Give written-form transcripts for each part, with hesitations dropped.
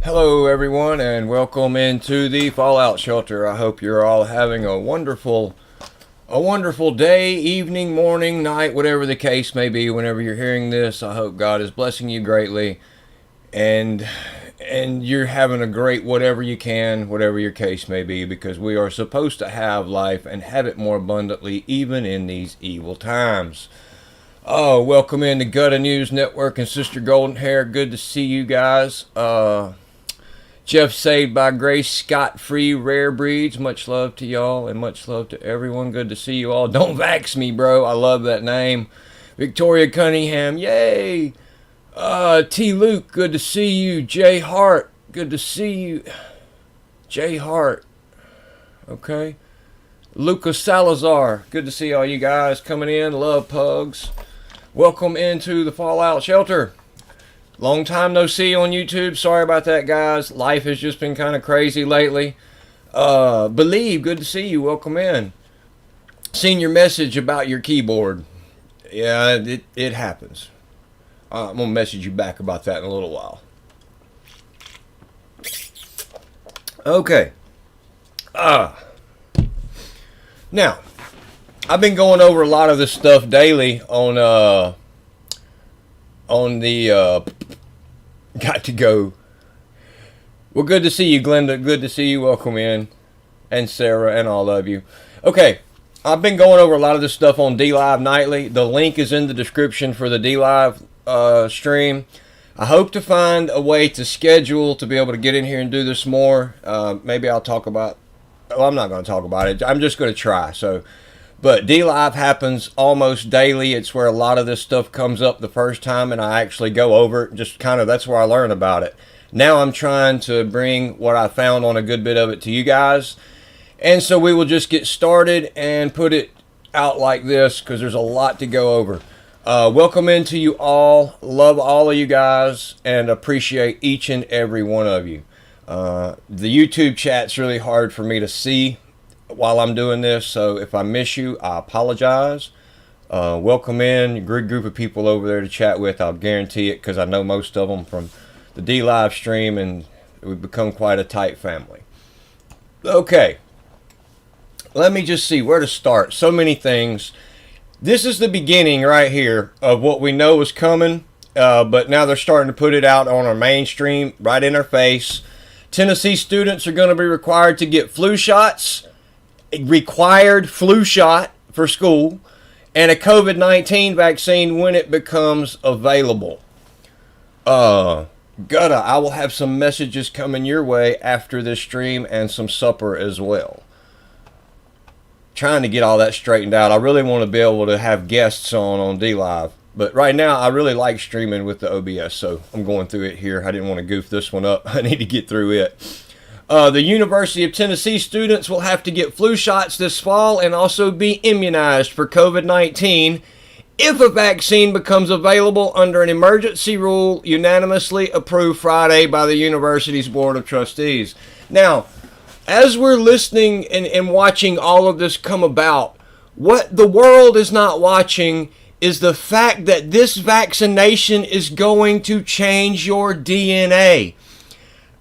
Hello everyone and welcome into the Fallout Shelter. I hope you're all having a wonderful day, evening, morning, night, whatever the case may be whenever you're hearing this. I hope God is blessing you greatly and you're having a great whatever you can, whatever your case may be, because we are supposed to have life and have it more abundantly even in these evil times. Oh, welcome in the Gutta News Network and Sister Golden Hair. Good to see you guys. Jeff Saved by Grace, Scott Free, Rare Breeds. Much love to y'all and much love to everyone. Good to see you all. Don't Vax Me, bro. I love that name. Victoria Cunningham, yay. T. Luke, good to see you. Jay Hart, good to see you. Jay Hart, okay. Lucas Salazar, good to see all you guys coming in. Love pugs. Welcome into the Fallout Shelter. Long time no see on YouTube. Sorry about that, guys. Life has just been kind of crazy lately. Believe, good to see you. Welcome in. Seen your message about your keyboard. Yeah, it happens. I'm going to message you back about that in a little while. Okay. Now, I've been going over a lot of this stuff daily on the got to go. Well, good to see you, Glenda. Good to see you. Welcome in. And Sarah and all of you. Okay, I've been going over a lot of this stuff on D-Live Nightly. The link is in the description for the D-Live stream. I hope to find a way to schedule to be able to get in here and do this more. Maybe I'll talk about... Well, I'm not going to talk about it. I'm just going to try. But D-Live happens almost daily. It's where a lot of this stuff comes up the first time, and I actually go over it. Just kind of, that's where I learn about it. Now I'm trying to bring what I found on a good bit of it to you guys. And so we will just get started and put it out like this, because there's a lot to go over. Welcome into you all. Love all of you guys, and appreciate each and every one of you. The YouTube chat's really hard for me to see while I'm doing this, so if I miss you, I apologize. Welcome in, a good group of people over there to chat with. I'll guarantee it, because I know most of them from the D-Live stream, and we've become quite a tight family. Okay, let me just see where to start. So many things. This is the beginning right here of what we know is coming, but now they're starting to put it out on our mainstream, right in our face. Tennessee students are going to be required to get flu shots. Required flu shot for school, and a COVID-19 vaccine when it becomes available. Gutta, I will have some messages coming your way after this stream and some supper as well. Trying to get all that straightened out. I really want to be able to have guests on D-Live, but right now I really like streaming with the OBS, so I'm going through it here. I didn't want to goof this one up. I need to get through it. The University of Tennessee students will have to get flu shots this fall and also be immunized for COVID-19 if a vaccine becomes available under an emergency rule unanimously approved Friday by the university's Board of Trustees. Now, as we're listening and watching all of this come about, what the world is not watching is the fact that this vaccination is going to change your DNA.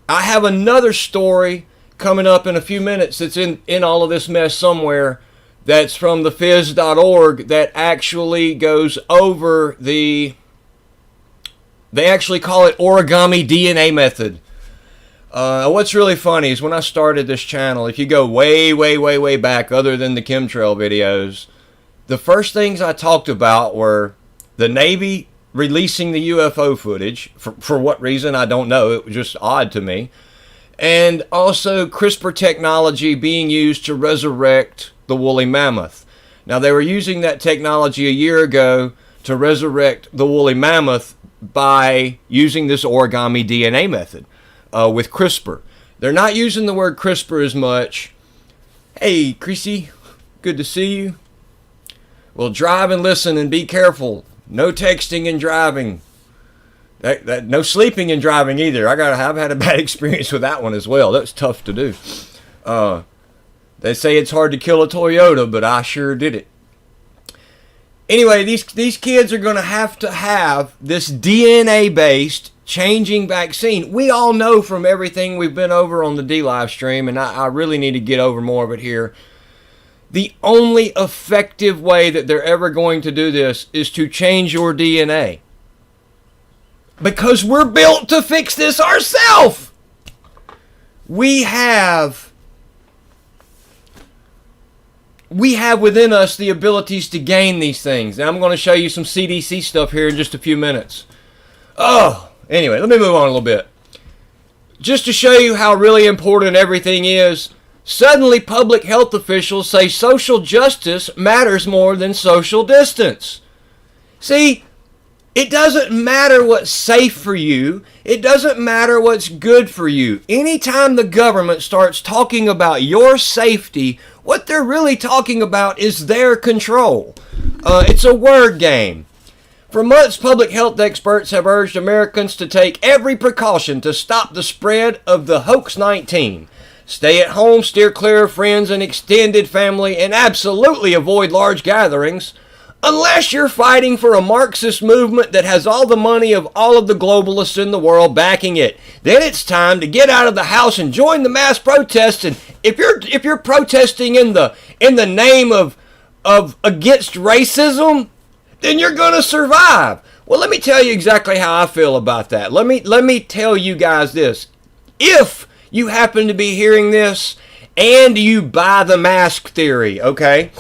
I have another story coming up in a few minutes that's in all of this mess somewhere, that's from thefizz.org, that actually goes over they actually call it origami DNA method. What's really funny is when I started this channel, if you go way back, other than the chemtrail videos, the first things I talked about were the Navy releasing the UFO footage. For what reason, I don't know. It was just odd to me. And also CRISPR technology being used to resurrect the woolly mammoth. Now, they were using that technology a year ago to resurrect the woolly mammoth by using this origami DNA method. with CRISPR. They're not using the word CRISPR as much. Hey, Chrissy, good to see you. Well, drive and listen and be careful. No texting and driving. No sleeping and driving either. I've had a bad experience with that one as well. That's tough to do. They say it's hard to kill a Toyota, but I sure did it. Anyway, these kids are going to have this DNA-based changing vaccine. We all know from everything we've been over on the D live stream, and I really need to get over more of it here. The only effective way that they're ever going to do this is to change your DNA. Because we're built to fix this ourselves. We have within us the abilities to gain these things. And I'm going to show you some CDC stuff here in just a few minutes. Anyway, let me move on a little bit. Just to show you how really important everything is, suddenly public health officials say social justice matters more than social distance. See, it doesn't matter what's safe for you. It doesn't matter what's good for you. Anytime the government starts talking about your safety, what they're really talking about is their control. It's a word game. For months, public health experts have urged Americans to take every precaution to stop the spread of the hoax 19. Stay at home, steer clear of friends and extended family, and absolutely avoid large gatherings. Unless you're fighting for a Marxist movement that has all the money of all of the globalists in the world backing it, then it's time to get out of the house and join the mass protests. And if you're protesting in the name of against racism, then you're gonna survive. Well, let me tell you exactly how I feel about that. Let me tell you guys this. If you happen to be hearing this and you buy the mask theory, okay?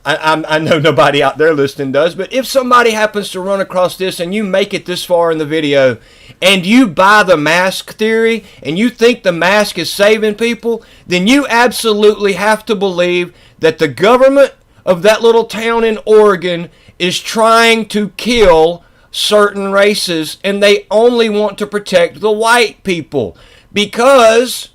I know nobody out there listening does, but if somebody happens to run across this and you make it this far in the video and you buy the mask theory and you think the mask is saving people, then you absolutely have to believe that the government of that little town in Oregon is trying to kill certain races and they only want to protect the white people because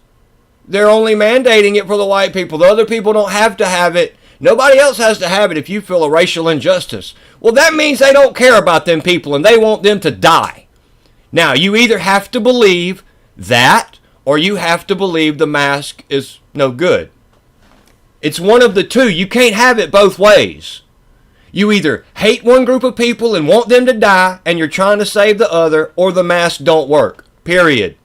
they're only mandating it for the white people. The other people don't have to have it. Nobody else has to have it if you feel a racial injustice. Well, that means they don't care about them people and they want them to die. Now, you either have to believe that or you have to believe the mask is no good. It's one of the two. You can't have it both ways. You either hate one group of people and want them to die and you're trying to save the other, or the mask don't work. Period.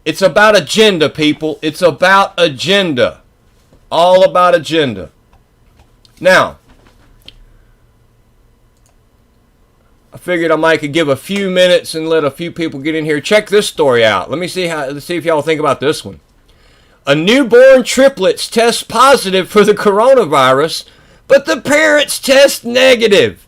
It's about agenda, people. It's about agenda. All about agenda. Now, I figured I might could give a few minutes and let a few people get in here. Check this story out. Let's see if y'all think about this one. A newborn triplets test positive for the coronavirus, but the parents test negative.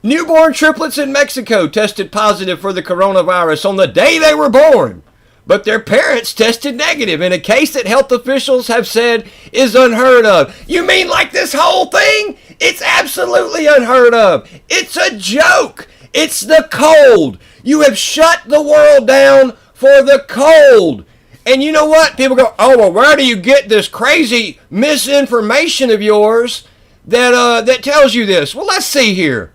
Newborn triplets in Mexico tested positive for the coronavirus on the day they were born, but their parents tested negative in a case that health officials have said is unheard of. You mean like this whole thing? It's absolutely unheard of. It's a joke. It's the cold. You have shut the world down for the cold. And you know what? People go, oh, well, where do you get this crazy misinformation of yours that tells you this? Well, let's see here.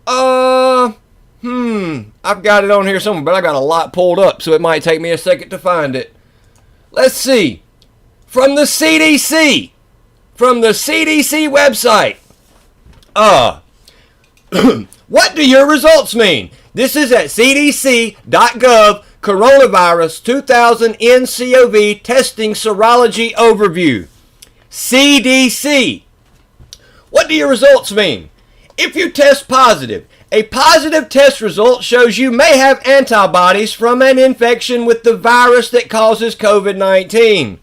I've got it on here somewhere, but I got a lot pulled up, so it might take me a second to find it. Let's see. From the CDC. From the CDC website. What do your results mean? This is at cdc.gov. Coronavirus 2000 nCoV testing serology overview. CDC. What do your results mean? If you test positive, a positive test result shows you may have antibodies from an infection with the virus that causes COVID-19.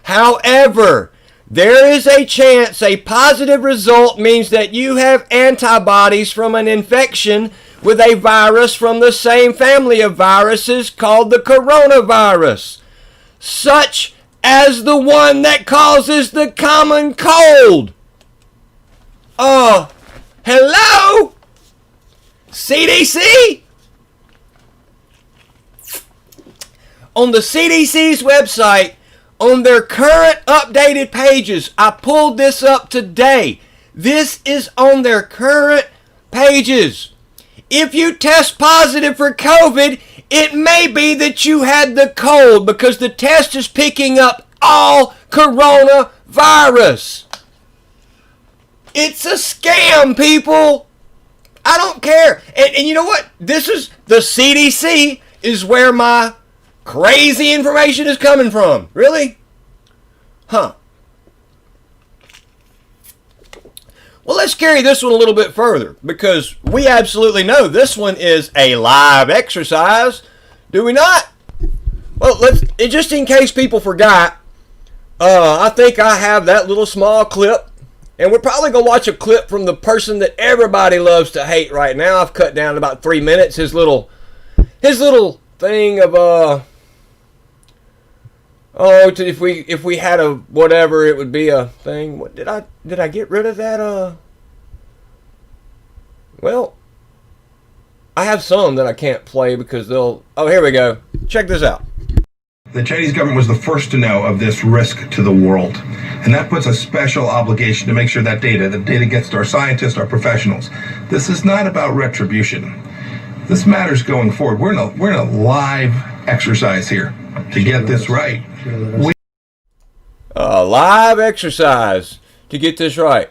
However, there is a chance a positive result means that you have antibodies from an infection with a virus from the same family of viruses called the coronavirus, such as the one that causes the common cold. Hello? CDC? on the CDC's website, on their current updated pages, I pulled this up today. This is on their current pages. If you test positive for COVID, it may be that you had the cold because the test is picking up all coronavirus. It's a scam, people. I don't care. And you know what? This is the CDC is where my crazy information is coming from. Really? Huh. Well, let's carry this one a little bit further because we absolutely know this one is a live exercise. Do we not? Well, just in case people forgot, I think I have that little small clip, and we're probably going to watch a clip from the person that everybody loves to hate right now. I've cut down to about 3 minutes. His little thing of if we had a whatever, it would be a thing. What did I get rid of that? Well, I have some that I can't play because they'll. Oh, here we go. Check this out. The Chinese government was the first to know of this risk to the world, and that puts a special obligation to make sure that data gets to our scientists, our professionals. This is not about retribution. This matters going forward. We're in a live exercise here to get this right. A live exercise to get this right.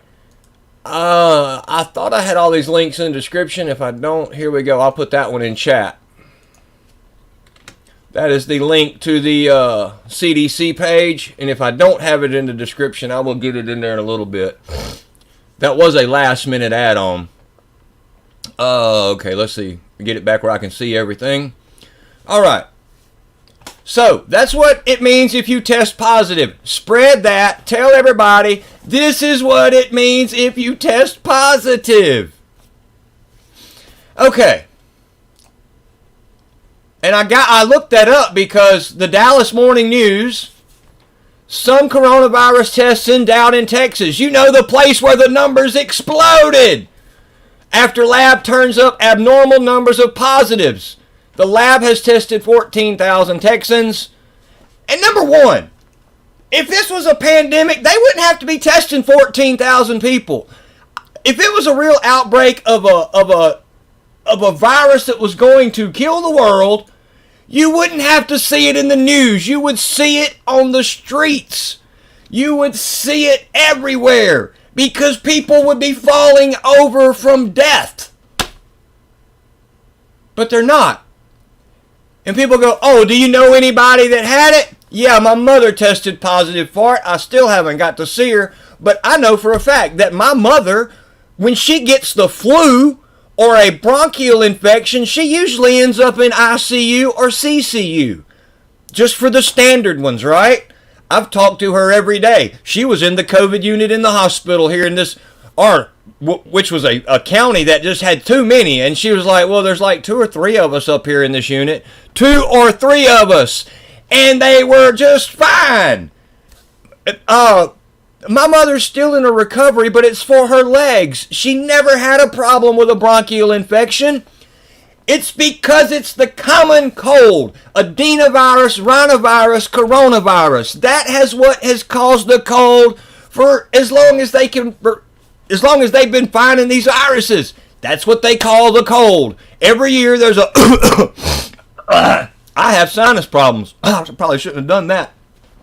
I thought I had all these links in the description. If I don't, here we go. I'll put that one in chat. That is the link to the CDC page. And if I don't have it in the description, I will get it in there in a little bit. That was a last minute add-on. Okay, let's see. Get it back where I can see everything. All right. So, that's what it means if you test positive. Spread that. Tell everybody this is what it means if you test positive. Okay. And I looked that up because the Dallas Morning News, some coronavirus tests in doubt in Texas. You know, the place where the numbers exploded after lab turns up abnormal numbers of positives. The lab has tested 14,000 Texans. And number one, if this was a pandemic, they wouldn't have to be testing 14,000 people. If it was a real outbreak of a virus that was going to kill the world, you wouldn't have to see it in the news. You would see it on the streets. You would see it everywhere because people would be falling over from death. But they're not. And people go, oh, do you know anybody that had it? Yeah, my mother tested positive for it. I still haven't got to see her. But I know for a fact that my mother, when she gets the flu or a bronchial infection, she usually ends up in ICU or CCU. Just for the standard ones, right? I've talked to her every day. She was in the COVID unit in the hospital here in this, which was a county that just had too many. And she was like, well, there's like 2 or 3 of us up here in this unit. 2 or 3 of us. And they were just fine. My mother's still in a recovery, but it's for her legs. She never had a problem with a bronchial infection. It's because it's the common cold. Adenovirus, rhinovirus, coronavirus. That has what has caused the cold for as long as they've been finding these viruses. That's what they call the cold. Every year there's a I have sinus problems. I probably shouldn't have done that.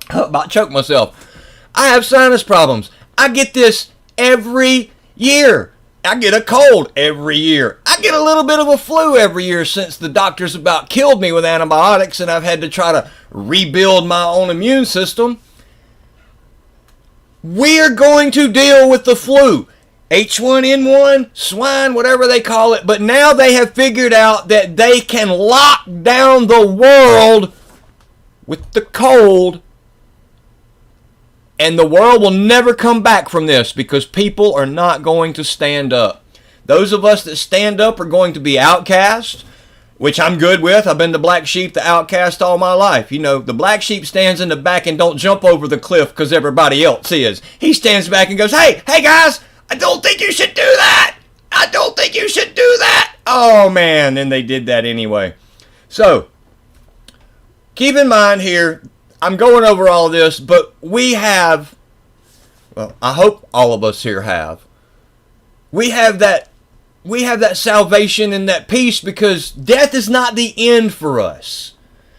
I about choked myself. I have sinus problems. I get this every year. I get a cold every year. I get a little bit of a flu every year since the doctors about killed me with antibiotics and I've had to try to rebuild my own immune system. We're going to deal with the flu. H1N1, swine, whatever they call it. But now they have figured out that they can lock down the world with the cold. And the world will never come back from this because people are not going to stand up. Those of us that stand up are going to be outcast, which I'm good with. I've been the black sheep, the outcast all my life. You know, the black sheep stands in the back and don't jump over the cliff because everybody else is. He stands back and goes, hey guys, I don't think you should do that. I don't think you should do that. Oh man, and they did that anyway. So, keep in mind here, I'm going over all this, but we have, well, I hope all of us here have. We have that salvation and that peace because death is not the end for us.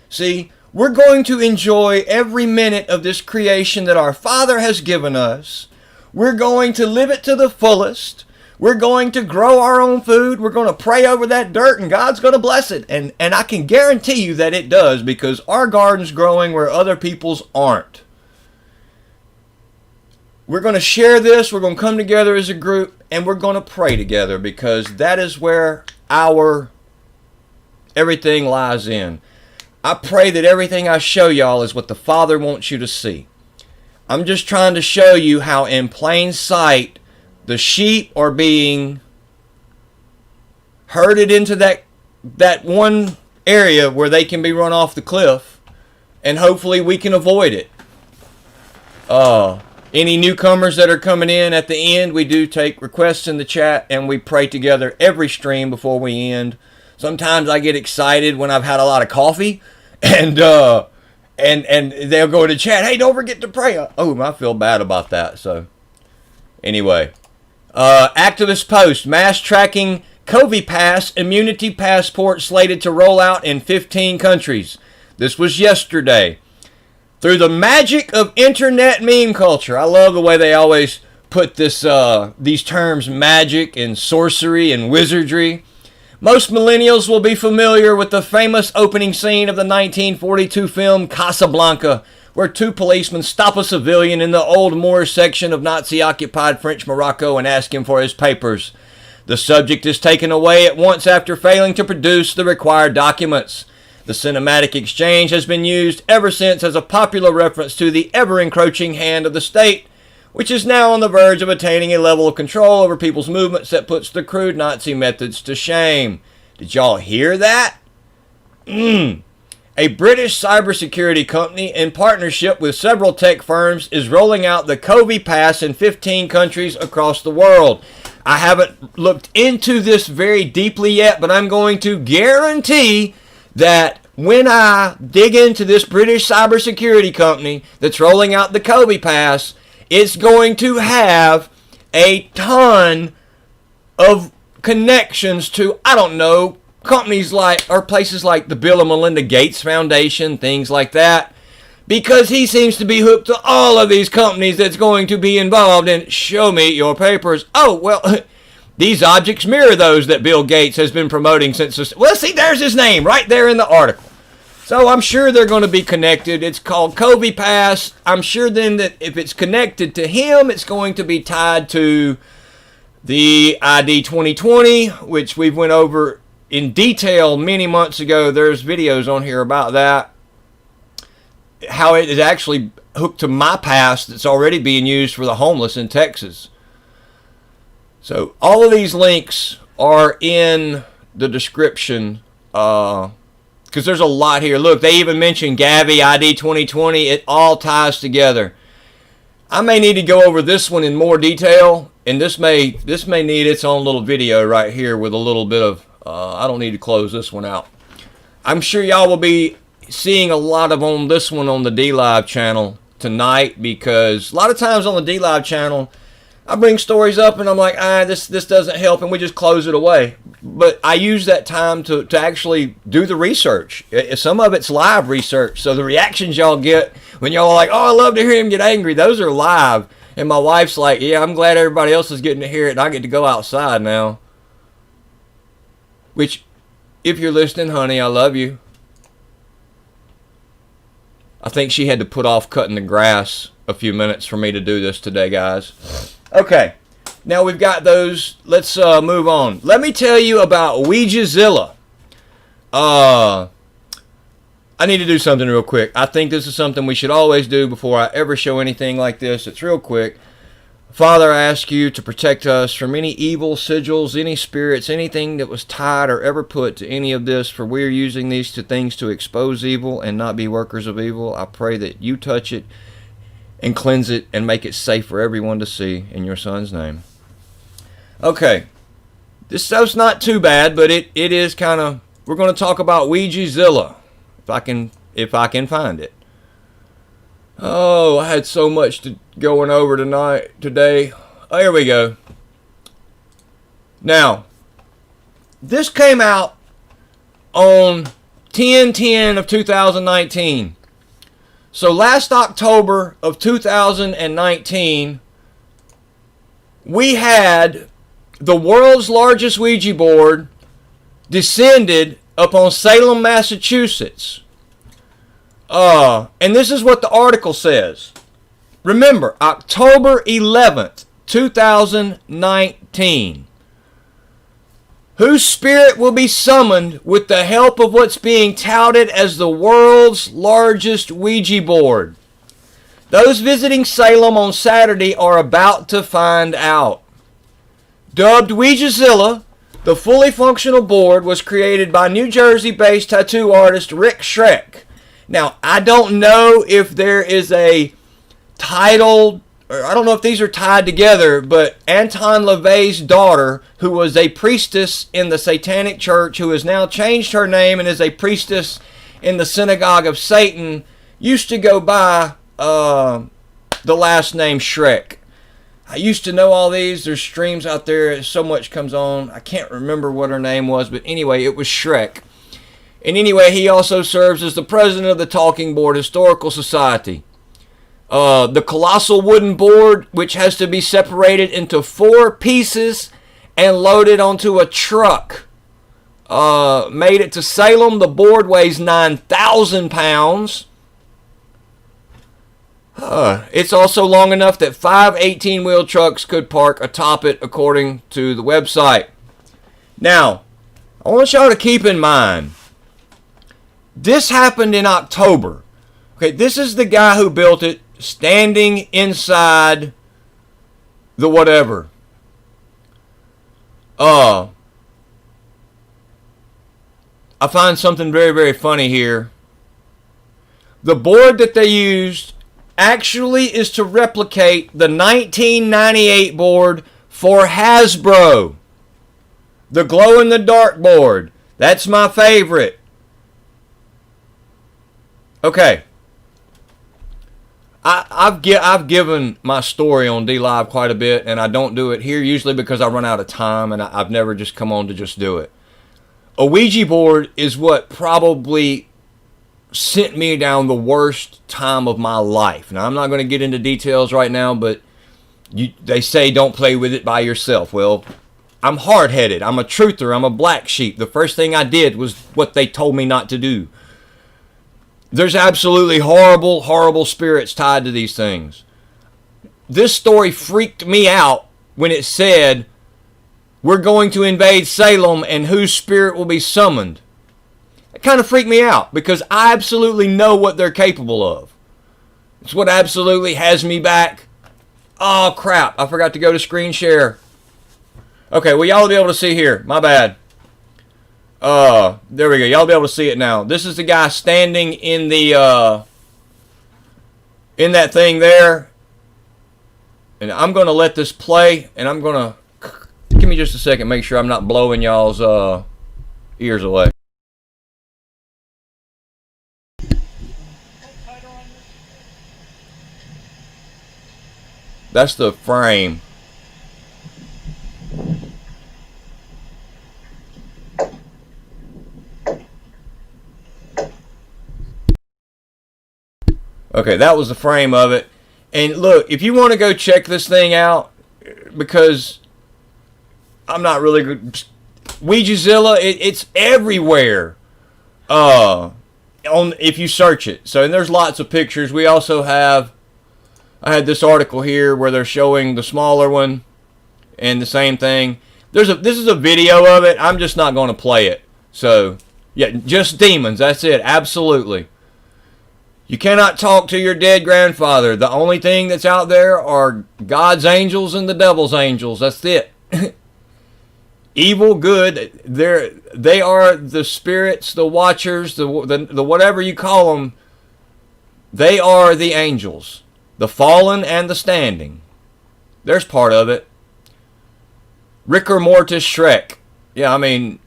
See, we're going to enjoy every minute of this creation that our Father has given us. We're going to live it to the fullest. We're going to grow our own food. We're going to pray over that dirt and God's going to bless it. And I can guarantee you that it does because our garden's growing where other people's aren't. We're going to share this. We're going to come together as a group and we're going to pray together because that is where our everything lies in. I pray that everything I show y'all is what the Father wants you to see. I'm just trying to show you how in plain sight the sheep are being herded into that one area where they can be run off the cliff, and hopefully we can avoid it. Any newcomers that are coming in at the end, we do take requests in the chat and we pray together every stream before we end. Sometimes I get excited when I've had a lot of coffee and they'll go in the chat, hey, don't forget to pray. Oh, I feel bad about that. So anyway, activist post, mass tracking COVID pass immunity passport slated to roll out in 15 countries. This was yesterday. Through the magic of internet meme culture. I love the way they always put this these terms magic and sorcery and wizardry. Most millennials will be familiar with the famous opening scene of the 1942 film Casablanca, where two policemen stop a civilian in the Old Moorish section of Nazi-occupied French Morocco and ask him for his papers. The subject is taken away at once after failing to produce the required documents. The cinematic exchange has been used ever since as a popular reference to the ever-encroaching hand of the state, which is now on the verge of attaining a level of control over people's movements that puts the crude Nazi methods to shame. Did y'all hear that? A British cybersecurity company in partnership with several tech firms is rolling out the COVID pass in 15 countries across the world. I haven't looked into this very deeply yet, but I'm going to guarantee that when I dig into this British cybersecurity company that's rolling out the COVID pass, it's going to have a ton of connections to, I don't know, companies like, or places like the Bill and Melinda Gates Foundation, things like that, because he seems to be hooked to all of these companies that's going to be involved in, show me your papers. Oh, well, these objects mirror those that Bill Gates has been promoting since the... Well, see, there's his name right there in the article. So I'm sure they're going to be connected. It's called COVID Pass. I'm sure then that if it's connected to him, it's going to be tied to the ID 2020, which we went over in detail many months ago. There's videos on here about that. How it is actually hooked to my pass that's already being used for the homeless in Texas. So all of these links are in the description because there's a lot here. Look, they even mentioned Gavi, ID 2020. It all ties together. I may need to go over this one in more detail, and this may need its own little video right here with a little bit of, I don't need to close this one out. I'm sure y'all will be seeing a lot of on this one on the D-Live channel tonight, because a lot of times on the D-Live channel, I bring stories up and I'm like, this doesn't help, and we just close it away. But I use that time to actually do the research. Some of it's live research, so the reactions y'all get when y'all are like, oh, I love to hear him get angry, those are live. And my wife's like, yeah, I'm glad everybody else is getting to hear it, and I get to go outside now. Which, if you're listening, honey, I love you. I think she had to put off cutting the grass a few minutes for me to do this today, guys. Okay, now we've got those. Let's move on. Let me tell you about Ouijazilla. I need to do something real quick. I think this is something we should always do before I ever show anything like this. It's real quick. Father, I ask you to protect us from any evil sigils, any spirits, anything that was tied or ever put to any of this, for we are using these things to expose evil and not be workers of evil. I pray that you touch it and cleanse it and make it safe for everyone to see, in your Son's name. Okay, this stuff's not too bad, but it is kind of, we're going to talk about Ouijazilla. if I can find it. Oh, I had so much going over today. Oh, here we go. Now, this came out on 10/10 of 2019. So last October of 2019, we had the world's largest Ouija board descended upon Salem, Massachusetts. And this is what the article says. Remember, October 11th, 2019. Whose spirit will be summoned with the help of what's being touted as the world's largest Ouija board? Those visiting Salem on Saturday are about to find out. Dubbed Ouijazilla, the fully functional board was created by New Jersey-based tattoo artist Rick Schreck. Now, I don't know if there is a title, or I don't know if these are tied together, but Anton LaVey's daughter, who was a priestess in the Satanic Church, who has now changed her name and is a priestess in the Synagogue of Satan, used to go by the last name Schreck. I used to know all these. There's streams out there. So much comes on. I can't remember what her name was, but anyway, it was Schreck. And anyway, he also serves as the president of the Talking Board Historical Society. The colossal wooden board, which has to be separated into 4 pieces and loaded onto a truck, made it to Salem. The board weighs 9,000 pounds. It's also long enough that 5 18-wheel trucks could park atop it, according to the website. Now, I want y'all to keep in mind, this happened in October. Okay, this is the guy who built it, standing inside the whatever. I find something very, very funny here. The board that they used actually is to replicate the 1998 board for Hasbro. The glow-in-the-dark board. That's my favorite. Okay. I've given my story on DLive quite a bit, and I don't do it here usually because I run out of time, and I've never just come on to just do it. A Ouija board is what probably sent me down the worst time of my life. Now, I'm not going to get into details right now, but they say don't play with it by yourself. Well, I'm hard-headed. I'm a truther. I'm a black sheep. The first thing I did was what they told me not to do. There's absolutely horrible, horrible spirits tied to these things. This story freaked me out when it said, we're going to invade Salem and whose spirit will be summoned. It kind of freaked me out because I absolutely know what they're capable of. It's what absolutely has me back. Oh, crap. I forgot to go to screen share. Okay, well, y'all will be able to see here. My bad. There we go. Y'all will be able to see it now. This is the guy standing in the, in that thing there. And I'm going to let this play, and I'm going to, give me just a second, make sure I'm not blowing y'all's, ears away. That's the frame. Okay, that was the frame of it. And look, if you want to go check this thing out, because I'm not really good. Ouijazilla, it's everywhere. If you search it. So, and there's lots of pictures. We also have, I had this article here where they're showing the smaller one and the same thing. This is a video of it. I'm just not going to play it. So, yeah, just demons. That's it. Absolutely. You cannot talk to your dead grandfather. The only thing that's out there are God's angels and the devil's angels. That's it. Evil, good. They are the spirits, the watchers, the whatever you call them. They are the angels. The fallen and the standing. There's part of it. Rigor mortis Schreck. Yeah, I mean,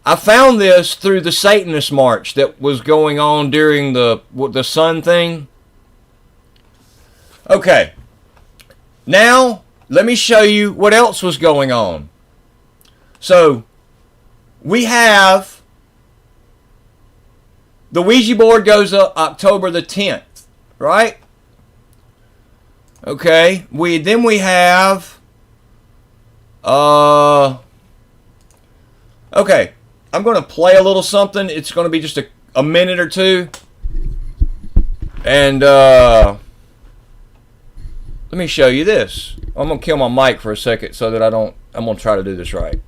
I found this through the Satanist march that was going on during the sun thing. Okay. Now, let me show you what else was going on. So, we have the Ouija board goes up October the 10th, right? Okay. Then we have okay. I'm going to play a little something. It's going to be just a minute or two. And let me show you this. I'm going to kill my mic for a second so that I'm going to try to do this right.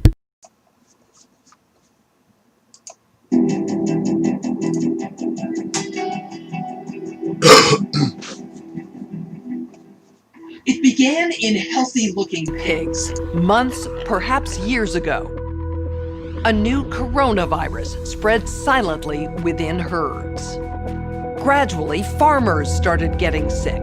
It began in healthy-looking pigs, Months, perhaps years ago. A new coronavirus spread silently within herds. Gradually, farmers started getting sick.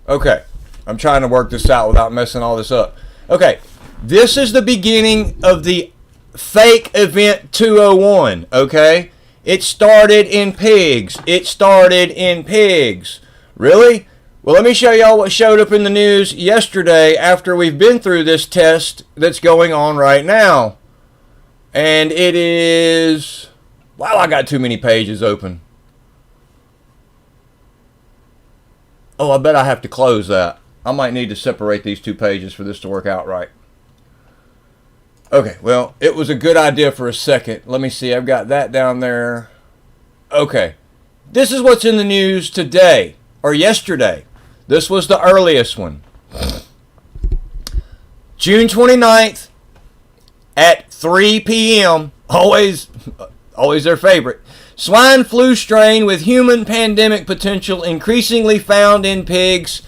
Okay, I'm trying to work this out without messing all this up. Okay, this is the beginning of the fake event 201, okay? It started in pigs. It started in pigs. Really? Well, let me show y'all what showed up in the news yesterday after we've been through this test that's going on right now. And it is... Wow, I got too many pages open. Oh, I bet I have to close that. I might need to separate these two pages for this to work out right. Okay, well, it was a good idea for a second. Let me see, I've got that down there. Okay, this is what's in the news today, or yesterday. This was the earliest one. June 29th at 3 p.m. Always their favorite. Swine flu strain with human pandemic potential increasingly found in pigs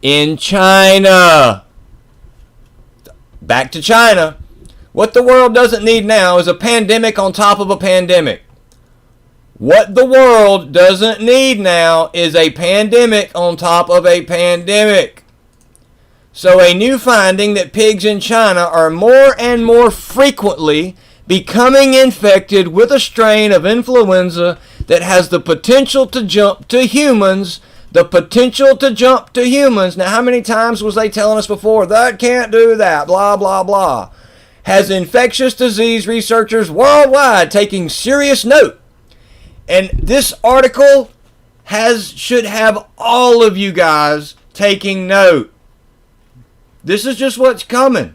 in China. Back to China. What the world doesn't need now is a pandemic on top of a pandemic. What the world doesn't need now is a pandemic on top of a pandemic. So a new finding that pigs in China are more and more frequently becoming infected with a strain of influenza that has the potential to jump to humans. The potential to jump to humans. Now, how many times was they telling us before, that can't do that, blah, blah, blah. Has infectious disease researchers worldwide taking serious note. And this article should have all of you guys taking note. This is just what's coming.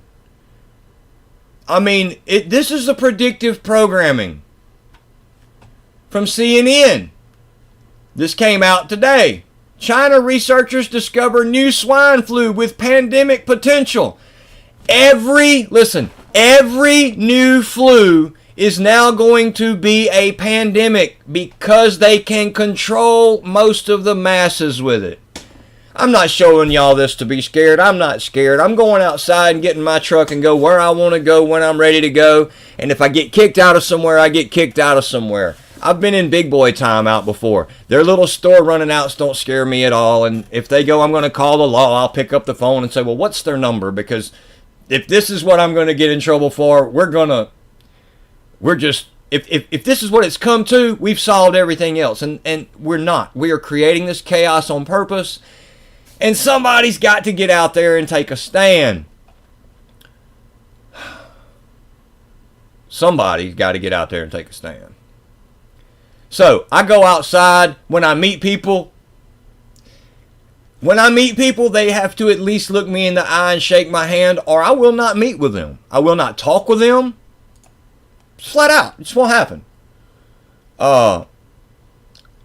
I mean, this is the predictive programming from CNN. This came out today. China researchers discover new swine flu with pandemic potential. Every new flu is now going to be a pandemic because they can control most of the masses with it. I'm not showing y'all this to be scared. I'm not scared. I'm going outside and getting my truck and go where I want to go when I'm ready to go. And if I get kicked out of somewhere, I get kicked out of somewhere. I've been in big boy time out before. Their little store running outs don't scare me at all. And if they go, I'm going to call the law. I'll pick up the phone and say, well, what's their number? Because if this is what I'm going to get in trouble for, if this is what it's come to, we've solved everything else. And we're not. We are creating this chaos on purpose. And somebody's got to get out there and take a stand. Somebody's got to get out there and take a stand. So, I go outside when I meet people. When I meet people, they have to at least look me in the eye and shake my hand, or I will not meet with them. I will not talk with them. Flat out. It just won't happen.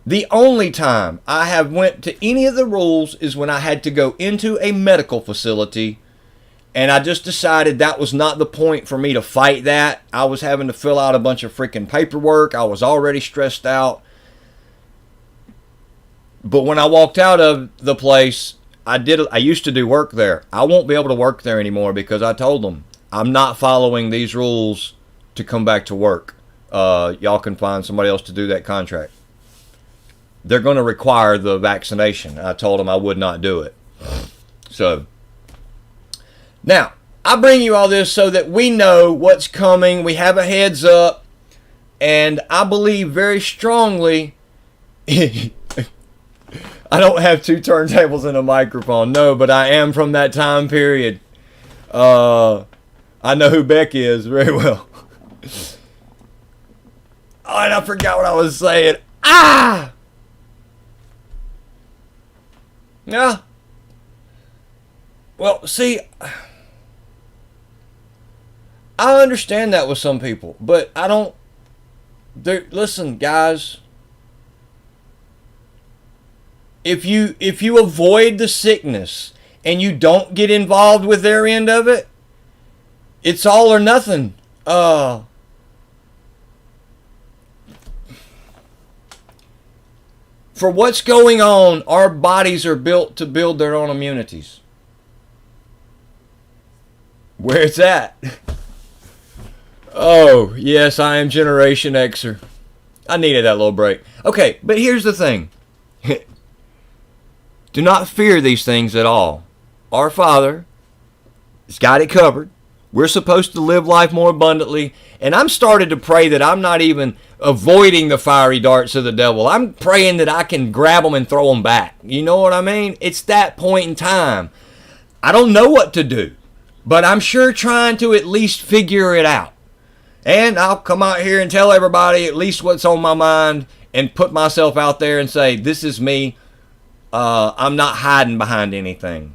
The only time I have went to any of the rules is when I had to go into a medical facility, and I just decided that was not the point for me to fight that. I was having to fill out a bunch of freaking paperwork. I was already stressed out. But when I walked out of the place, I used to do work there. I won't be able to work there anymore because I told them I'm not following these rules to come back to work. Y'all can find somebody else to do that contract. They're going to require the vaccination. I told them I would not do it. So, Now, I bring you all this so that we know what's coming. We have a heads up. And I believe very strongly... I don't have 2 turntables and a microphone. No, but I am from that time period. I know who Beck is very well. Oh, and I forgot what I was saying. Ah! Yeah. Well, see, I understand that with some people, but I don't. Listen, guys. If you avoid the sickness and you don't get involved with their end of it, it's all or nothing. For what's going on, our bodies are built to build their own immunities. Where it's at. Oh, yes, I am Generation Xer. I needed that little break. Okay, but here's the thing. Do not fear these things at all. Our Father has got it covered. We're supposed to live life more abundantly. And I'm started to pray that I'm not even avoiding the fiery darts of the devil. I'm praying that I can grab them and throw them back. You know what I mean? It's that point in time. I don't know what to do, but I'm sure trying to at least figure it out. And I'll come out here and tell everybody at least what's on my mind and put myself out there and say, this is me. I'm not hiding behind anything.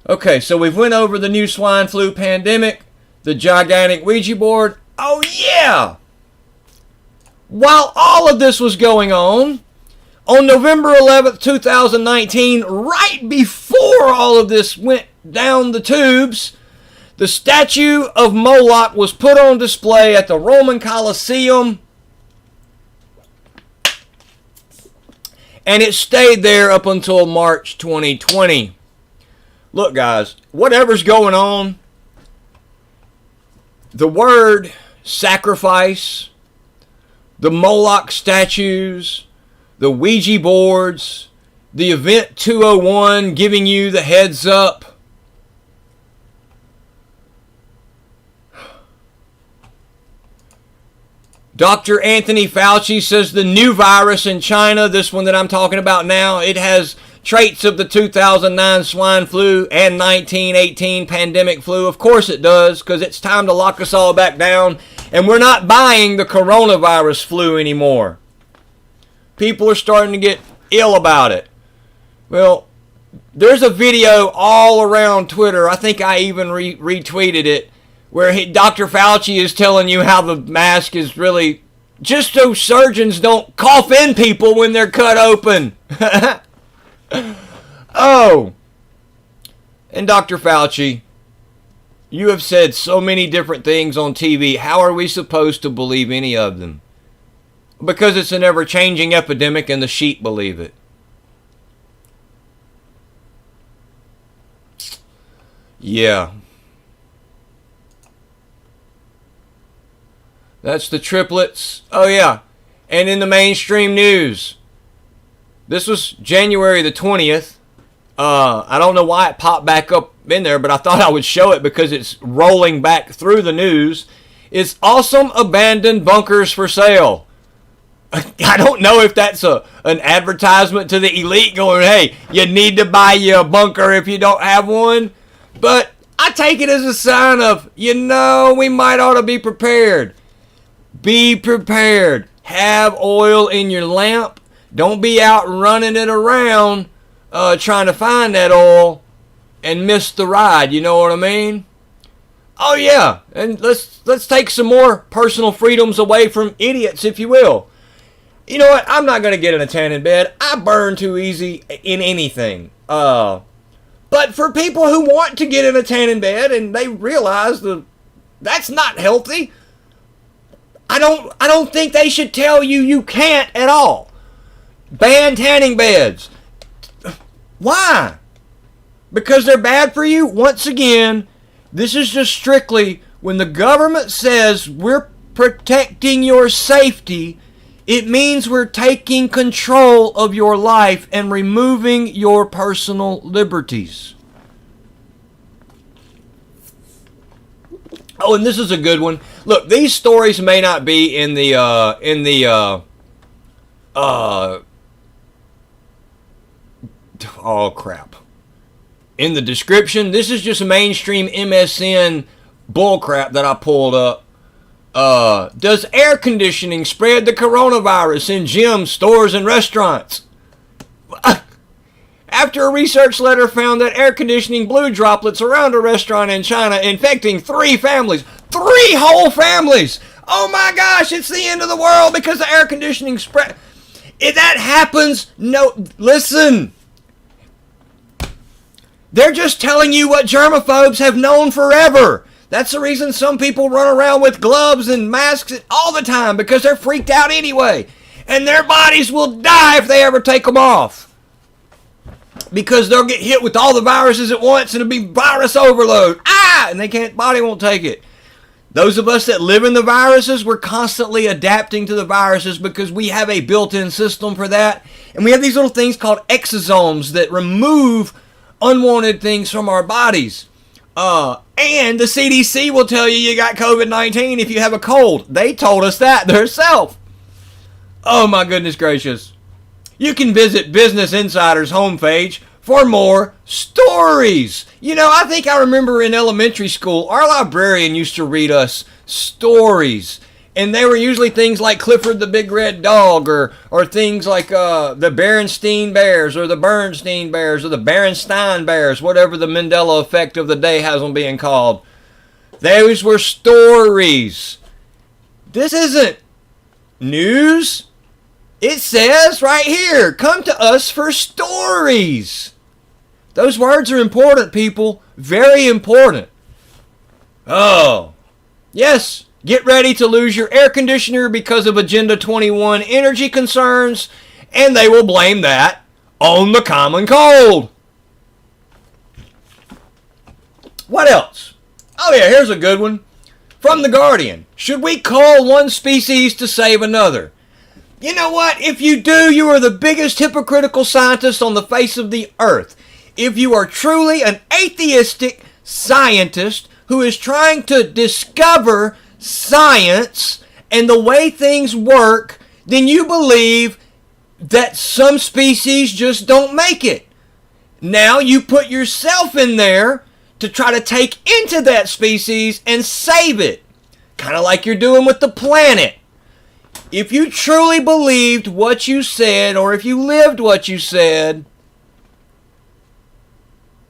Okay, so we've went over the new swine flu pandemic, the gigantic Ouija board. Oh yeah! While all of this was going on November 11th, 2019, right before all of this went down the tubes, the statue of Moloch was put on display at the Roman Colosseum, and it stayed there up until March 2020. Look, guys, whatever's going on, the word sacrifice, the Moloch statues, the Ouija boards, the Event 201 giving you the heads up, Dr. Anthony Fauci says the new virus in China, this one that I'm talking about now, it has traits of the 2009 swine flu and 1918 pandemic flu. Of course it does, because it's time to lock us all back down, and we're not buying the coronavirus flu anymore. People are starting to get ill about it. Well, there's a video all around Twitter, I think I even retweeted it, where Dr. Fauci is telling you how the mask is really just so surgeons don't cough in people when they're cut open. Oh. And Dr. Fauci, you have said so many different things on TV. How are we supposed to believe any of them? Because it's an ever-changing epidemic and the sheep believe it. Yeah. That's the triplets. Oh, yeah. And in the mainstream news, this was January the 20th. I don't know why it popped back up in there, but I thought I would show it because it's rolling back through the news. It's awesome abandoned bunkers for sale. I don't know if that's an advertisement to the elite going, hey, you need to buy you a bunker if you don't have one. But I take it as a sign of, we might ought to be prepared. Be prepared. Have oil in your lamp. Don't be out running it around trying to find that oil and miss the ride. You know what I mean? Oh, yeah. And let's take some more personal freedoms away from idiots, if you will. You know what? I'm not going to get in a tanning bed. I burn too easy in anything. But for people who want to get in a tanning bed and they realize that's not healthy, I don't think they should tell you can't at all. Ban tanning beds. Why? Because they're bad for you? Once again, this is just strictly when the government says we're protecting your safety, it means we're taking control of your life and removing your personal liberties. Oh, and this is a good one. Look, these stories may not be in the oh crap. In the description. This is just mainstream MSN bullcrap that I pulled up. Does air conditioning spread the coronavirus in gyms, stores, and restaurants? After a research letter found that air conditioning blew droplets around a restaurant in China, infecting 3 families. 3 whole families! Oh my gosh, it's the end of the world because the air conditioning spread. If that happens, no, listen. They're just telling you what germaphobes have known forever. That's the reason some people run around with gloves and masks all the time, because they're freaked out anyway. And their bodies will die if they ever take them off. Because they'll get hit with all the viruses at once and it'll be virus overload. And body won't take it. Those of us that live in the viruses, we're constantly adapting to the viruses because we have a built-in system for that. And we have these little things called exosomes that remove unwanted things from our bodies. And the CDC will tell you got COVID-19 if you have a cold. They told us that themselves. Oh my goodness gracious. You can visit Business Insider's homepage for more stories. You know, I think I remember in elementary school, our librarian used to read us stories. And they were usually things like Clifford the Big Red Dog, or things like the Berenstein Bears, or the Bernstein Bears, or the Berenstein Bears, whatever the Mandela effect of the day has them being called. Those were stories. This isn't news. It says right here, come to us for stories. Those words are important, people. Very important. Oh, yes. Get ready to lose your air conditioner because of Agenda 21 energy concerns, and they will blame that on the common cold. What else? Oh yeah, here's a good one. From The Guardian. Should we cull one species to save another? You know what? If you do, you are the biggest hypocritical scientist on the face of the earth. If you are truly an atheistic scientist who is trying to discover science and the way things work, then you believe that some species just don't make it. Now you put yourself in there to try to take into that species and save it. Kind of like you're doing with the planet. If you truly believed what you said, or if you lived what you said,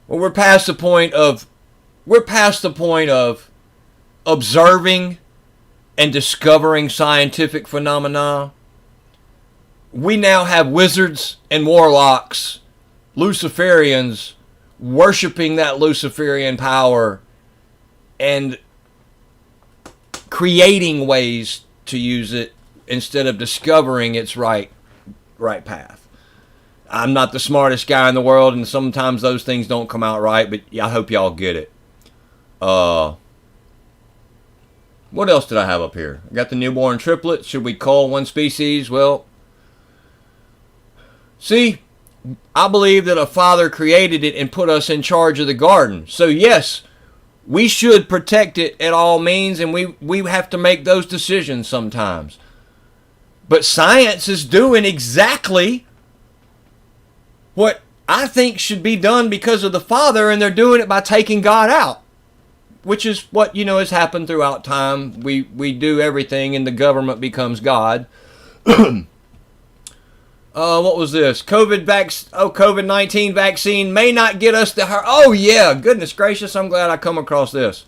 well, we're past the point of observing and discovering scientific phenomena. We now have wizards and warlocks, Luciferians, worshiping that Luciferian power and creating ways to use it instead of discovering its right path. I'm not the smartest guy in the world, and sometimes those things don't come out right, but I hope y'all get it. What else did I have up here? I got the newborn triplets. Should we cull one species? Well, see, I believe that a father created it and put us in charge of the garden. So yes, we should protect it at all means, and we have to make those decisions sometimes. But science is doing exactly what I think should be done because of the Father, and they're doing it by taking God out, which is what, has happened throughout time. We do everything, and the government becomes God. What was this? COVID-19 vaccine may not get us the... Oh, yeah. Goodness gracious, I'm glad I come across this.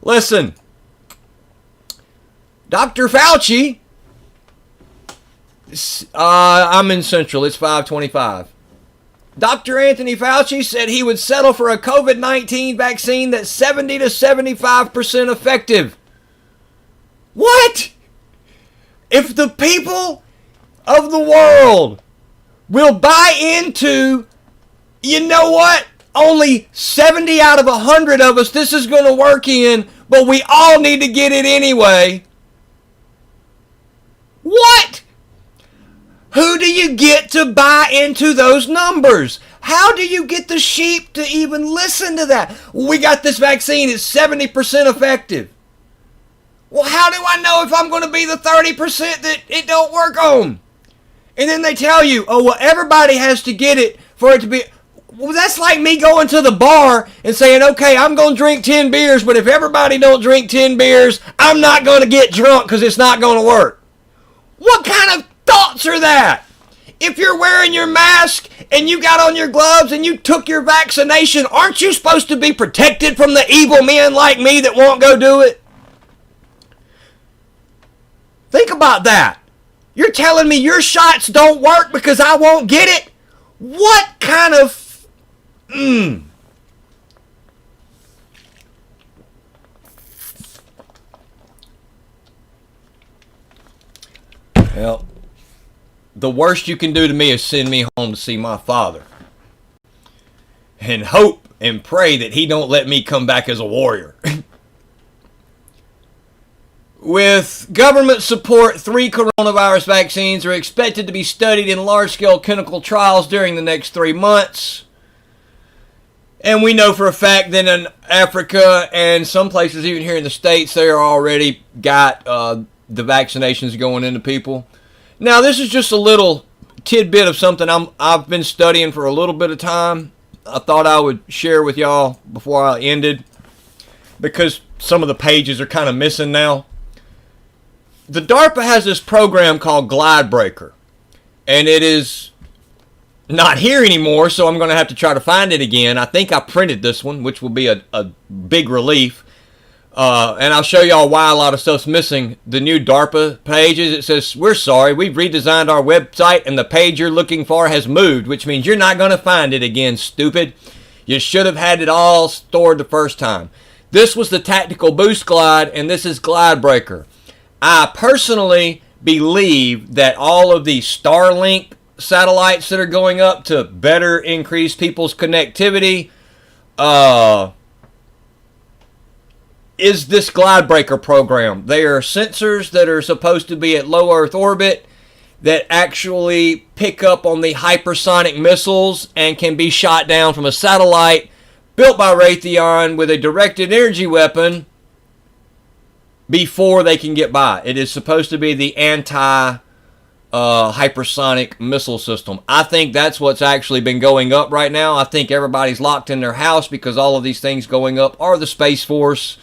Listen. Dr. Fauci... I'm in Central. It's 5:25. Dr. Anthony Fauci said he would settle for a COVID-19 vaccine that's 70 to 75% effective. What? If the people of the world will buy into, you know what? Only 70 out of 100 of us this is going to work in, but we all need to get it anyway. What? Who do you get to buy into those numbers? How do you get the sheep to even listen to that? We got this vaccine, it's 70% effective. Well, how do I know if I'm going to be the 30% that it don't work on? And then they tell you, oh, well, everybody has to get it for it to be... Well, that's like me going to the bar and saying, okay, I'm going to drink 10 beers, but if everybody don't drink 10 beers, I'm not going to get drunk because it's not going to work. What kind of thoughts are that? If you're wearing your mask and you got on your gloves and you took your vaccination, aren't you supposed to be protected from the evil men like me that won't go do it? Think about that. You're telling me your shots don't work because I won't get it? What kind of... Well, the worst you can do to me is send me home to see my father. And hope and pray that he don't let me come back as a warrior. With government support, 3 coronavirus vaccines are expected to be studied in large-scale clinical trials during the next 3 months. And we know for a fact that in Africa and some places, even here in the States, they are already got the vaccinations going into people. Now, this is just a little tidbit of something I've been studying for a little bit of time. I thought I would share with y'all before I ended, because some of the pages are kind of missing now. The DARPA has this program called Glide Breaker, and it is not here anymore, so I'm going to have to try to find it again. I think I printed this one, which will be a big relief. And I'll show y'all why a lot of stuff's missing. The new DARPA pages, it says, we're sorry, we've redesigned our website and the page you're looking for has moved, which means you're not going to find it again, stupid. You should have had it all stored the first time. This was the Tactical Boost Glide, and this is Glide Breaker. I personally believe that all of these Starlink satellites that are going up to better increase people's connectivity is this Glide Breaker program. They are sensors that are supposed to be at low Earth orbit that actually pick up on the hypersonic missiles and can be shot down from a satellite built by Raytheon with a directed energy weapon before they can get by. It is supposed to be the hypersonic missile system. I think that's what's actually been going up right now. I think everybody's locked in their house because all of these things going up are the Space Force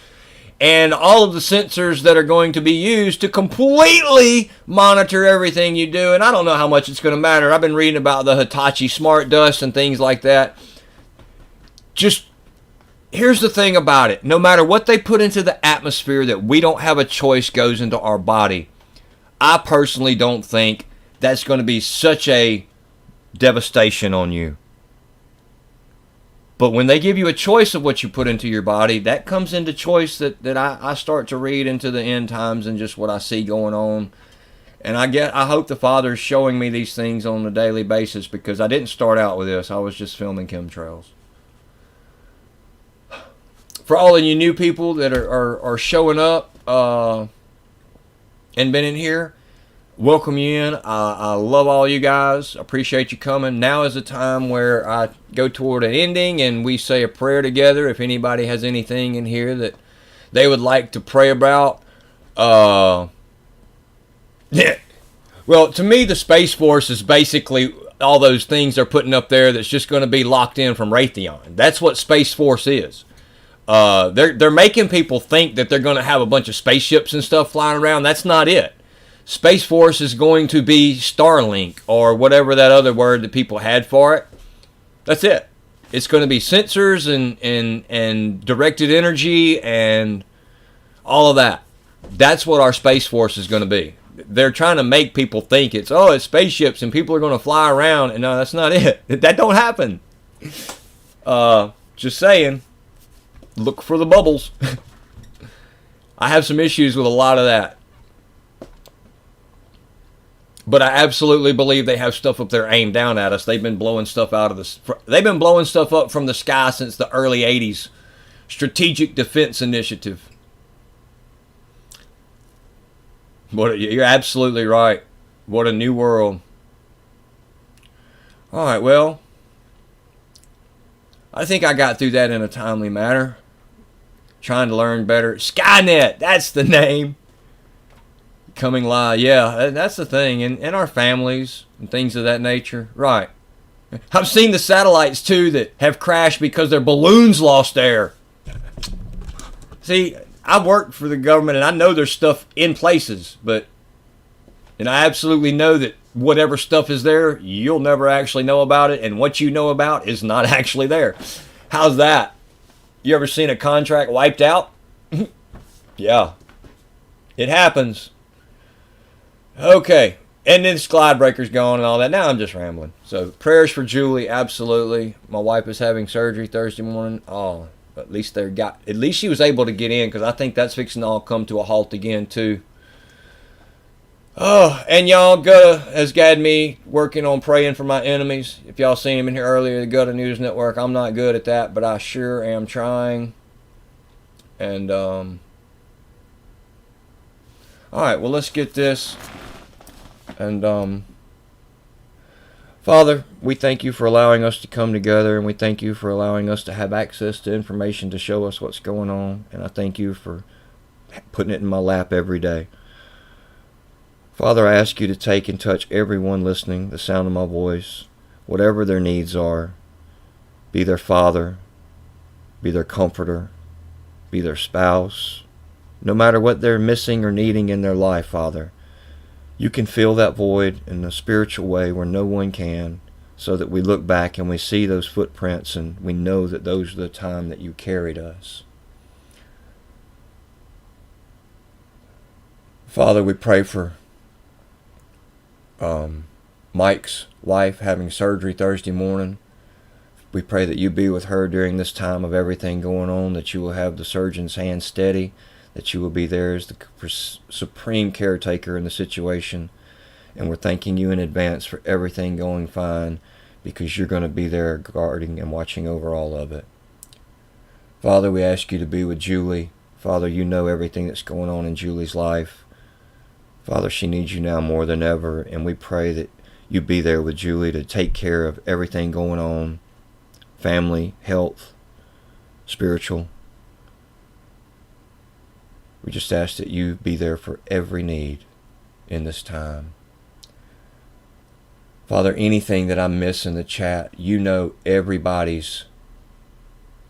and all of the sensors that are going to be used to completely monitor everything you do. And I don't know how much it's going to matter. I've been reading about the Hitachi smart dust and things like that. Just here's the thing about it. No matter what they put into the atmosphere that we don't have a choice goes into our body, I personally don't think that's going to be such a devastation on you. But when they give you a choice of what you put into your body, that comes into choice that I start to read into the end times and just what I see going on. And I hope the Father is showing me these things on a daily basis, because I didn't start out with this. I was just filming chemtrails. For all of you new people that are showing up and been in here, welcome you in. I love all you guys. Appreciate you coming. Now is the time where I go toward an ending and we say a prayer together. If anybody has anything in here that they would like to pray about. Yeah. Well, to me, the Space Force is basically all those things they're putting up there that's just going to be locked in from Raytheon. That's what Space Force is. They're making people think that they're going to have a bunch of spaceships and stuff flying around. That's not it. Space Force is going to be Starlink, or whatever that other word that people had for it. That's it. It's going to be sensors and directed energy and all of that. That's what our Space Force is going to be. They're trying to make people think it's spaceships and people are going to fly around. And no, that's not it. That don't happen. Just saying. Look for the bubbles. I have some issues with a lot of that. But I absolutely believe they have stuff up there aimed down at us. They've been blowing stuff they've been blowing stuff up from the sky since the early 80s. Strategic Defense Initiative. You're absolutely right. What a new world. All right, well, I think I got through that in a timely manner. trying to learn better. Skynet, that's the name. Coming live, yeah, that's the thing. In our families and things of that nature, right. I've seen the satellites, too, that have crashed because their balloons lost air. See, I work for the government, and I know there's stuff in places, and I absolutely know that whatever stuff is there, you'll never actually know about it, and what you know about is not actually there. How's that? You ever seen a contract wiped out? Yeah. It happens. Okay. And then Glide Breaker's gone and all that. Now I'm just rambling. So prayers for Julie, absolutely. My wife is having surgery Thursday morning. Oh, at least she was able to get in, because I think that's fixing to all come to a halt again too. Oh, and y'all has got me working on praying for my enemies. If y'all seen him in here earlier, the Gutta News Network, I'm not good at that, but I sure am trying. And all right, well, let's get this. And Father, we thank you for allowing us to come together, and we thank you for allowing us to have access to information to show us what's going on. And I thank you for putting it in my lap every day. Father, I ask you to take and touch everyone listening, the sound of my voice, whatever their needs are. Be their father, be their comforter, be their spouse. No matter what they're missing or needing in their life, Father, you can fill that void in a spiritual way where no one can, so that we look back and we see those footprints and we know that those are the time that you carried us. Father, we pray for Mike's wife having surgery Thursday morning. We pray that you be with her during this time of everything going on, that you will have the surgeon's hand steady, that you will be there as the supreme caretaker in the situation. And we're thanking you in advance for everything going fine, because you're going to be there guarding and watching over all of it. Father, we ask you to be with Julie. Father, you know everything that's going on in Julie's life. Father, she needs you now more than ever, and we pray that you be there with Julie to take care of everything going on, family, health, spiritual. We just ask that you be there for every need in this time. Father, anything that I miss in the chat, you know everybody's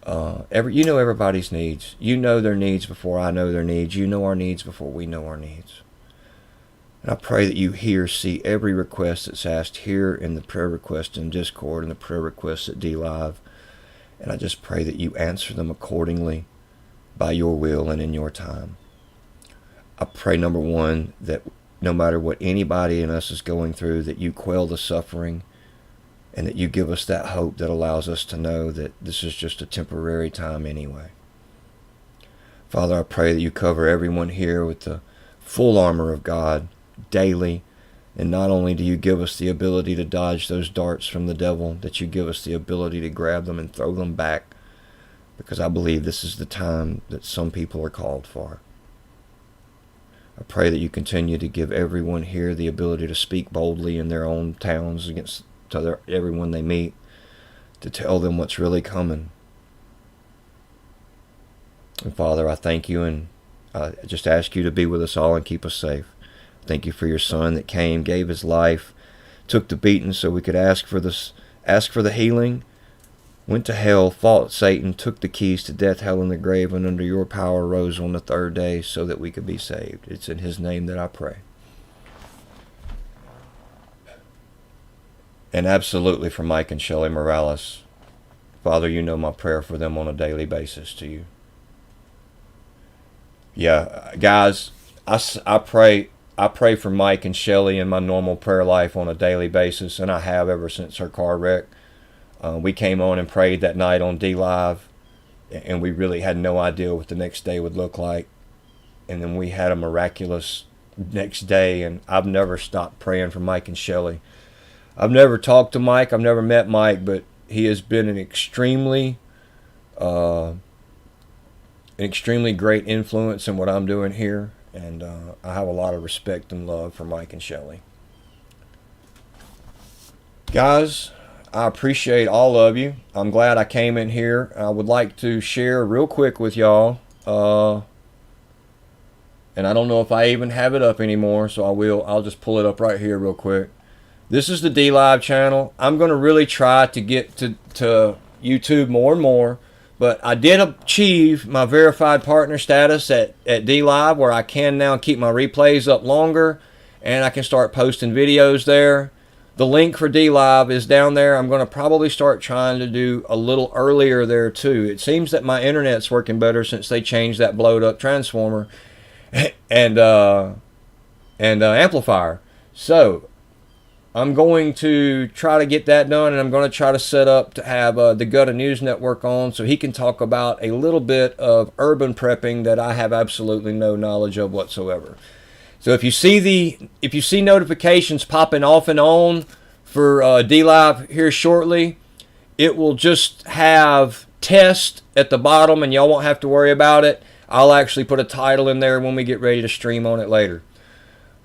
everybody's needs. You know their needs before I know their needs. You know our needs before we know our needs. And I pray that you see every request that's asked here in the prayer request in Discord and the prayer requests at DLive. And I just pray that you answer them accordingly by your will and in your time. I pray, number one, that no matter what anybody in us is going through, that you quell the suffering and that you give us that hope that allows us to know that this is just a temporary time anyway. Father, I pray that you cover everyone here with the full armor of God daily. And not only do you give us the ability to dodge those darts from the devil, that you give us the ability to grab them and throw them back, because I believe this is the time that some people are called for. I pray that you continue to give everyone here the ability to speak boldly in their own towns against everyone they meet, to tell them what's really coming. And Father, I thank you, and I just ask you to be with us all and keep us safe. Thank you for your Son that came, gave his life, took the beating so we could ask for the healing, went to hell, fought Satan, took the keys to death, hell, and the grave, and under your power rose on the third day so that we could be saved. It's in his name that I pray. And absolutely for Mike and Shelley Morales. Father, you know my prayer for them on a daily basis to you. Yeah, guys, I pray for Mike and Shelley in my normal prayer life on a daily basis, and I have ever since her car wreck. We came on and prayed that night on DLive, and we really had no idea what the next day would look like. And then we had a miraculous next day, and I've never stopped praying for Mike and Shelley. I've never talked to Mike, I've never met Mike, but he has been an extremely great influence in what I'm doing here. And I have a lot of respect and love for Mike and Shelley. Guys, I appreciate all of you. I'm glad I came in here. I would like to share real quick with y'all And I don't know if I even have it up anymore, so I'll just pull it up right here real quick. This is the DLive channel. I'm going to really try to get to YouTube more and more, but I did achieve my verified partner status at DLive, where I can now keep my replays up longer, and I can start posting videos there. The link for DLive is down there. I'm going to probably start trying to do a little earlier there too. It seems that my internet's working better since they changed that blowed up transformer and amplifier. So I'm going to try to get that done, and I'm going to try to set up to have the Gutta News Network on, so he can talk about a little bit of urban prepping that I have absolutely no knowledge of whatsoever. So if you see notifications popping off and on for DLive here shortly, it will just have test at the bottom, and y'all won't have to worry about it. I'll actually put a title in there when we get ready to stream on it later.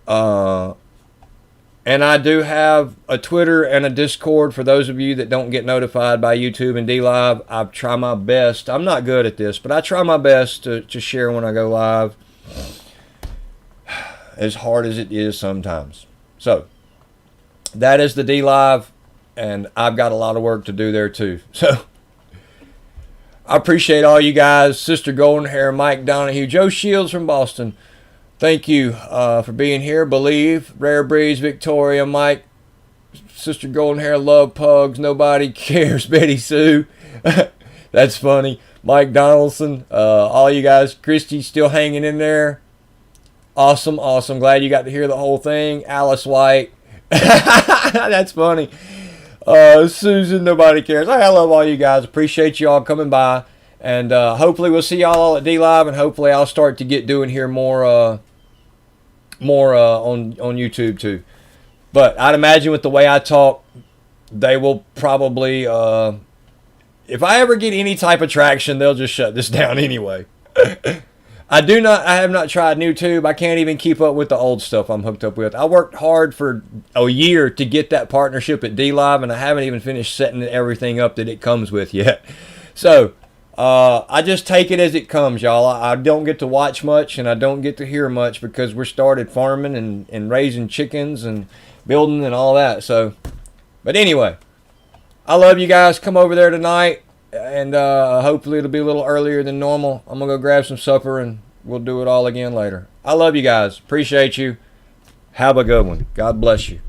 And I do have a Twitter and a Discord for those of you that don't get notified by YouTube and DLive. I try my best. I'm not good at this, but I try my best to share when I go live, as hard as it is sometimes. So that is the DLive, and I've got a lot of work to do there too. So I appreciate all you guys. Sister Golden Hair, Mike Donahue, Joe Shields from Boston. Thank you for being here. Believe, Rare Breeze, Victoria, Mike, Sister Golden Hair, Love Pugs, Nobody Cares, Betty Sue. That's funny. Mike Donaldson, all you guys. Christy still hanging in there. Awesome, awesome. Glad you got to hear the whole thing. Alice White. That's funny. Susan, Nobody Cares. I love all you guys. Appreciate you all coming by. And hopefully we'll see y'all all at DLive, and hopefully I'll start to get doing here more on YouTube too. But I'd imagine with the way I talk, they will probably, if I ever get any type of traction, they'll just shut this down anyway. I have not tried YouTube. I can't even keep up with the old stuff I'm hooked up with. I worked hard for a year to get that partnership at DLive, and I haven't even finished setting everything up that it comes with yet. So I just take it as it comes, y'all. I don't get to watch much, and I don't get to hear much because we're started farming and raising chickens and building and all that. So, but anyway, I love you guys. Come over there tonight. And hopefully it'll be a little earlier than normal. I'm going to go grab some supper, and we'll do it all again later. I love you guys. Appreciate you. Have a good one. God bless you.